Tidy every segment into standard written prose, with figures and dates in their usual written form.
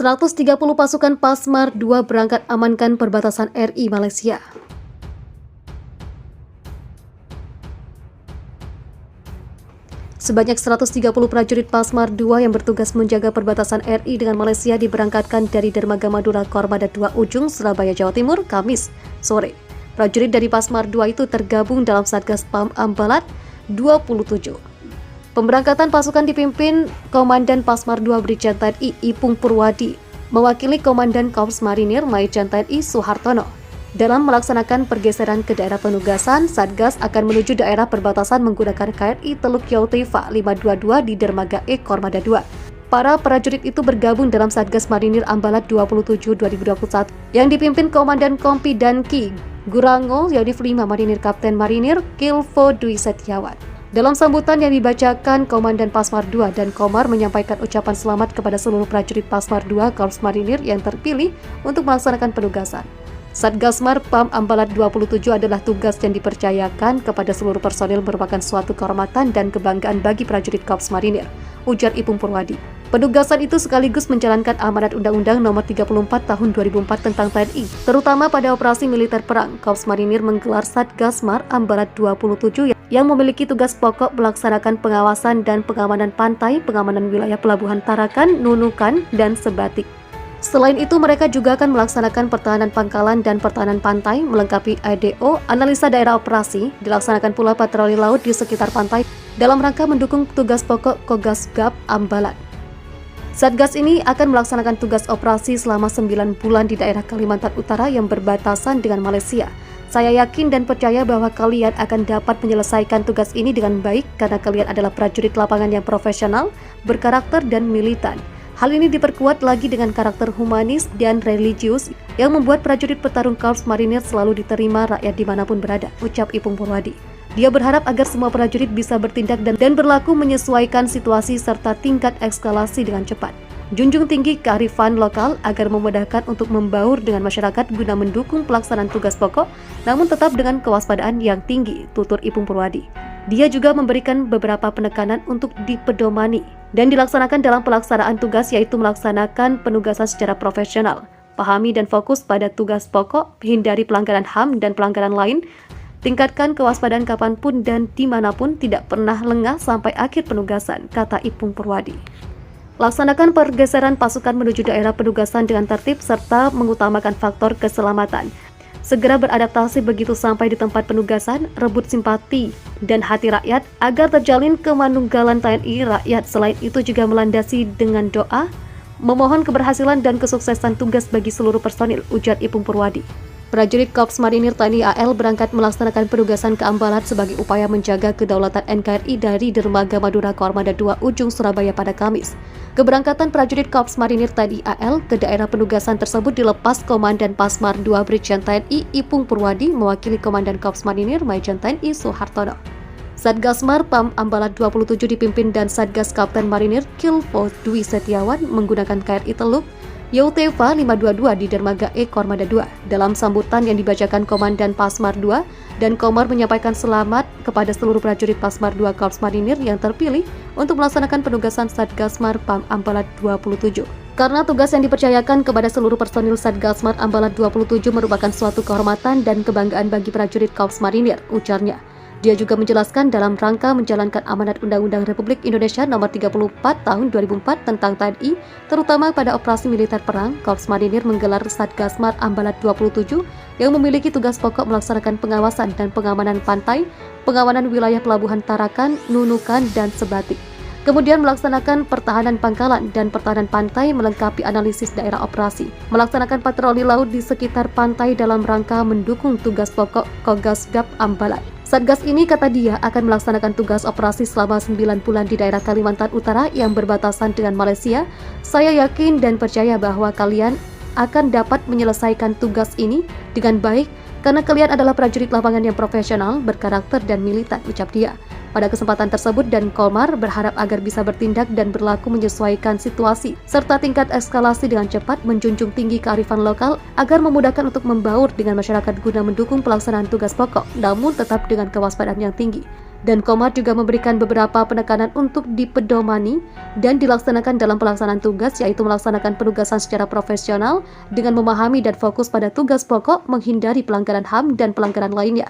130 pasukan Pasmar II berangkat amankan perbatasan RI Malaysia. Sebanyak 130 prajurit Pasmar II yang bertugas menjaga perbatasan RI dengan Malaysia diberangkatkan dari Dermaga Madura Kormada II Ujung, Surabaya, Jawa Timur, Kamis sore. Prajurit dari Pasmar II itu tergabung dalam Satgas PAM Ambalat 27. Pemberangkatan pasukan dipimpin Komandan Pasmar II Brigjen TNI Ipung Purwadi, mewakili Komandan Korps Marinir Majen TNI Suhartono. Dalam melaksanakan pergeseran ke daerah penugasan, Satgas akan menuju daerah perbatasan menggunakan KRI Teluk Yauteva 522 di Dermaga E Kormada II. Para prajurit itu bergabung dalam Satgas Marinir Ambalat 27 2021 yang dipimpin Komandan Kompi dan Ki Gurango Yadif 5 Marinir Kapten Marinir Kilvo Dwi Setiawan. Dalam sambutan yang dibacakan, Komandan Pasmar II dan Komar menyampaikan ucapan selamat kepada seluruh prajurit Pasmar II Korps Marinir yang terpilih untuk melaksanakan penugasan. Satgasmar PAM Ambalat 27 adalah tugas yang dipercayakan kepada seluruh personil merupakan suatu kehormatan dan kebanggaan bagi prajurit Korps Marinir, ujar Ipung Purwadi. Penugasan itu sekaligus menjalankan amanat Undang-Undang Nomor 34 Tahun 2004 tentang TNI, terutama pada operasi militer perang. Korps Marinir menggelar Satgasmar Ambalat 27 yang memiliki tugas pokok melaksanakan pengawasan dan pengamanan pantai, pengamanan wilayah Pelabuhan Tarakan, Nunukan, dan Sebatik. Selain itu, mereka juga akan melaksanakan pertahanan pangkalan dan pertahanan pantai, melengkapi ADO, analisa daerah operasi, dilaksanakan pula patroli laut di sekitar pantai dalam rangka mendukung tugas pokok Kogasgab Ambalat. Satgas ini akan melaksanakan tugas operasi selama 9 bulan di daerah Kalimantan Utara yang berbatasan dengan Malaysia. Saya yakin dan percaya bahwa kalian akan dapat menyelesaikan tugas ini dengan baik karena kalian adalah prajurit lapangan yang profesional, berkarakter, dan militan. Hal ini diperkuat lagi dengan karakter humanis dan religius yang membuat prajurit petarung Korps Marinir selalu diterima rakyat dimanapun berada, ucap Ipung Purwadi. Dia berharap agar semua prajurit bisa bertindak dan berlaku menyesuaikan situasi serta tingkat eskalasi dengan cepat. Junjung tinggi kearifan lokal agar memudahkan untuk membaur dengan masyarakat guna mendukung pelaksanaan tugas pokok, namun tetap dengan kewaspadaan yang tinggi, tutur Ipung Purwadi. Dia juga memberikan beberapa penekanan untuk dipedomani dan dilaksanakan dalam pelaksanaan tugas, yaitu melaksanakan penugasan secara profesional, pahami dan fokus pada tugas pokok, hindari pelanggaran HAM dan pelanggaran lain, tingkatkan kewaspadaan kapanpun dan dimanapun, tidak pernah lengah sampai akhir penugasan, kata Ipung Purwadi. Laksanakan pergeseran pasukan menuju daerah penugasan dengan tertib serta mengutamakan faktor keselamatan. Segera beradaptasi begitu sampai di tempat penugasan, rebut simpati dan hati rakyat agar terjalin kemanunggalan TNI rakyat. Selain itu juga melandasi dengan doa, memohon keberhasilan dan kesuksesan tugas bagi seluruh personil, ujar Ipung Purwadi. Prajurit Korps Marinir TNI AL berangkat melaksanakan penugasan ke Ambalat sebagai upaya menjaga kedaulatan NKRI dari Dermaga Madura Kormada II Ujung, Surabaya pada Kamis. Keberangkatan prajurit Korps Marinir TNI AL ke daerah penugasan tersebut dilepas Komandan Pasmar II Brigjen TNI Ipung Purwadi mewakili Komandan Korps Marinir Majen TNI Suhartono. Satgasmar PAM Ambalat 27 dipimpin dan Satgas Kapten Marinir Kilvo Dwi Setiawan menggunakan KRI Teluk Yauteva 522 di Dermaga E Kormada II. Dalam sambutan yang dibacakan Komandan Pasmar II dan Komar menyampaikan selamat kepada seluruh prajurit Pasmar II Korps Marinir yang terpilih untuk melaksanakan penugasan Satgasmar PAM Ambalat 27. Karena tugas yang dipercayakan kepada seluruh personil Satgasmar Ambalat 27 merupakan suatu kehormatan dan kebanggaan bagi prajurit Korps Marinir, ujarnya. Dia juga menjelaskan dalam rangka menjalankan amanat Undang-Undang Republik Indonesia Nomor 34 Tahun 2004 tentang TNI, terutama pada operasi militer perang, Korps Marinir menggelar Satgasmar Ambalat 27 yang memiliki tugas pokok melaksanakan pengawasan dan pengamanan pantai, pengamanan wilayah Pelabuhan Tarakan, Nunukan, dan Sebatik. Kemudian melaksanakan pertahanan pangkalan dan pertahanan pantai melengkapi analisis daerah operasi, melaksanakan patroli laut di sekitar pantai dalam rangka mendukung tugas pokok Kogasgab Ambalat. Satgas ini, kata dia, akan melaksanakan tugas operasi selama 9 bulan di daerah Kalimantan Utara yang berbatasan dengan Malaysia. Saya yakin dan percaya bahwa kalian akan dapat menyelesaikan tugas ini dengan baik karena kalian adalah prajurit lapangan yang profesional, berkarakter, dan militan, ucap dia. Pada kesempatan tersebut, dan Komar berharap agar bisa bertindak dan berlaku menyesuaikan situasi, serta tingkat eskalasi dengan cepat, menjunjung tinggi kearifan lokal agar memudahkan untuk membaur dengan masyarakat guna mendukung pelaksanaan tugas pokok, namun tetap dengan kewaspadaan yang tinggi. Dan Komar juga memberikan beberapa penekanan untuk dipedomani dan dilaksanakan dalam pelaksanaan tugas, yaitu melaksanakan penugasan secara profesional dengan memahami dan fokus pada tugas pokok, menghindari pelanggaran HAM dan pelanggaran lainnya.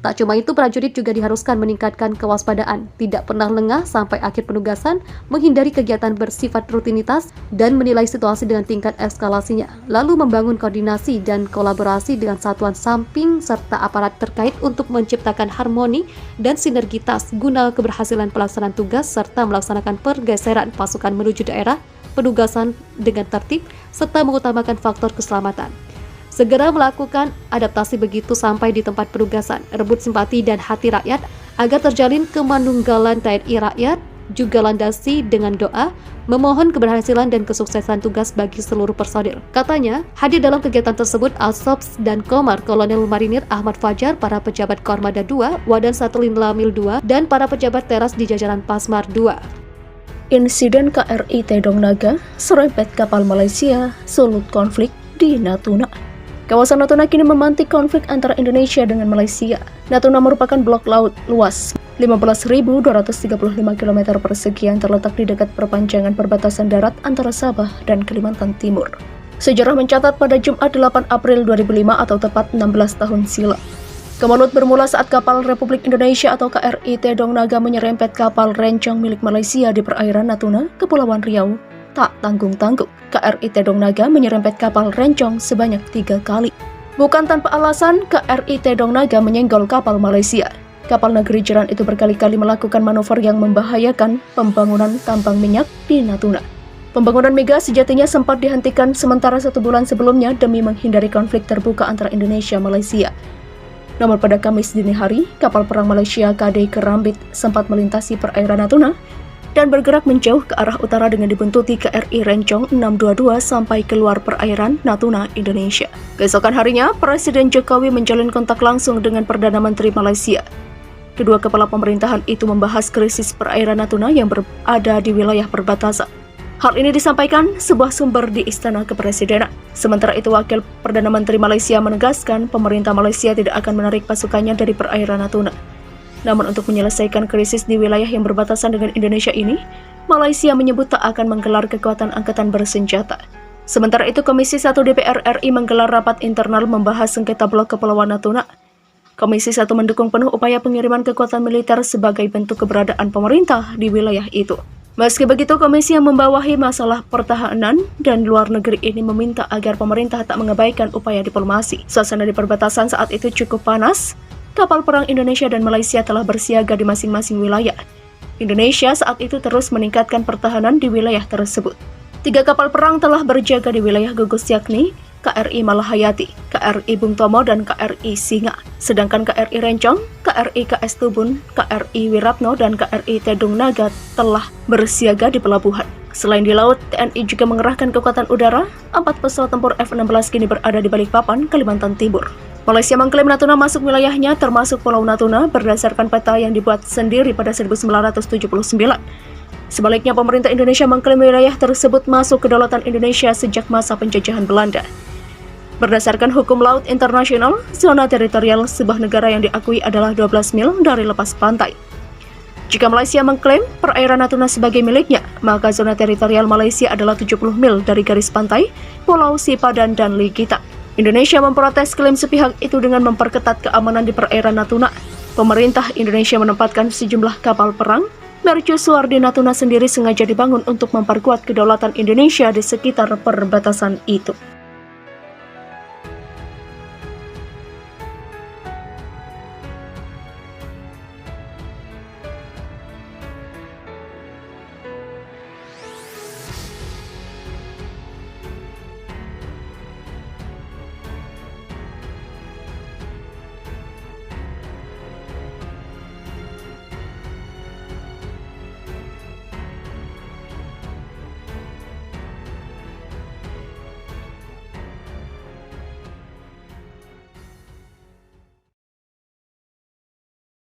Tak cuma itu, prajurit juga diharuskan meningkatkan kewaspadaan, tidak pernah lengah sampai akhir penugasan, menghindari kegiatan bersifat rutinitas, dan menilai situasi dengan tingkat eskalasinya, lalu membangun koordinasi dan kolaborasi dengan satuan samping serta aparat terkait untuk menciptakan harmoni dan sinergitas guna keberhasilan pelaksanaan tugas serta melaksanakan pergeseran pasukan menuju daerah penugasan dengan tertib serta mengutamakan faktor keselamatan. Segera melakukan adaptasi begitu sampai di tempat penugasan, rebut simpati dan hati rakyat agar terjalin kemanunggalan TNI rakyat, juga landasi dengan doa, memohon keberhasilan dan kesuksesan tugas bagi seluruh personil. Katanya, hadir dalam kegiatan tersebut Alsops dan Komar Kolonel Marinir Ahmad Fajar, para pejabat Kormada 2, Wadan Satelin Lamil 2, dan para pejabat teras di jajaran Pasmar 2. Insiden KRI Tedong Naga, serempet kapal Malaysia, sulut konflik di Natuna. Kawasan Natuna kini memantik konflik antara Indonesia dengan Malaysia. Natuna merupakan blok laut luas 15.235 km persegi yang terletak di dekat perpanjangan perbatasan darat antara Sabah dan Kalimantan Timur. Sejarah mencatat pada Jumat 8 April 2005 atau tepat 16 tahun silam. Kemelut bermula saat kapal Republik Indonesia atau KRI Tedong Naga menyerempet kapal rencong milik Malaysia di perairan Natuna, Kepulauan Riau. Tak tanggung-tanggung, KRI Tedong Naga menyerempet kapal rencong sebanyak 3 kali. Bukan tanpa alasan, KRI Tedong Naga menyenggol kapal Malaysia. Kapal negeri jiran itu berkali-kali melakukan manuver yang membahayakan pembangunan tambang minyak di Natuna. Pembangunan migas sejatinya sempat dihentikan sementara 1 bulan sebelumnya demi menghindari konflik terbuka antara Indonesia dan Malaysia. Namun pada Kamis dini hari, kapal perang Malaysia KD Kerambit sempat melintasi perairan Natuna dan bergerak menjauh ke arah utara dengan dibuntuti KRI Rencong 622 sampai keluar perairan Natuna, Indonesia. Keesokan harinya, Presiden Jokowi menjalin kontak langsung dengan Perdana Menteri Malaysia. Kedua kepala pemerintahan itu membahas krisis perairan Natuna yang berada di wilayah perbatasan. Hal ini disampaikan sebuah sumber di Istana Kepresidenan. Sementara itu, Wakil Perdana Menteri Malaysia menegaskan pemerintah Malaysia tidak akan menarik pasukannya dari perairan Natuna. Namun untuk menyelesaikan krisis di wilayah yang berbatasan dengan Indonesia ini, Malaysia menyebut tak akan menggelar kekuatan angkatan bersenjata. Sementara itu, Komisi 1 DPR RI menggelar rapat internal membahas sengketa blok Kepulauan Natuna. Komisi 1 mendukung penuh upaya pengiriman kekuatan militer sebagai bentuk keberadaan pemerintah di wilayah itu. Meski begitu, komisi yang membawahi masalah pertahanan dan luar negeri ini meminta agar pemerintah tak mengabaikan upaya diplomasi. Suasana di perbatasan saat itu cukup panas. Kapal perang Indonesia dan Malaysia telah bersiaga di masing-masing wilayah. Indonesia saat itu terus meningkatkan pertahanan di wilayah tersebut. 3 kapal perang telah berjaga di wilayah gugus yakni KRI Malahayati, KRI Bung Tomo, dan KRI Singa. Sedangkan KRI Rencong, KRI KS Tubun, KRI Wiratno, dan KRI Tedong Naga telah bersiaga di pelabuhan. Selain di laut, TNI juga mengerahkan kekuatan udara. 4 pesawat tempur F-16 kini berada di Balikpapan, Kalimantan Timur. Malaysia mengklaim Natuna masuk wilayahnya termasuk Pulau Natuna berdasarkan peta yang dibuat sendiri pada 1979. Sebaliknya, pemerintah Indonesia mengklaim wilayah tersebut masuk kedaulatan Indonesia sejak masa penjajahan Belanda. Berdasarkan hukum laut internasional, zona teritorial sebuah negara yang diakui adalah 12 mil dari lepas pantai. Jika Malaysia mengklaim perairan Natuna sebagai miliknya, maka zona teritorial Malaysia adalah 70 mil dari garis pantai, Pulau Sipadan dan Ligita. Indonesia memprotes klaim sepihak itu dengan memperketat keamanan di perairan Natuna. Pemerintah Indonesia menempatkan sejumlah kapal perang. Mercusuar di Natuna sendiri sengaja dibangun untuk memperkuat kedaulatan Indonesia di sekitar perbatasan itu.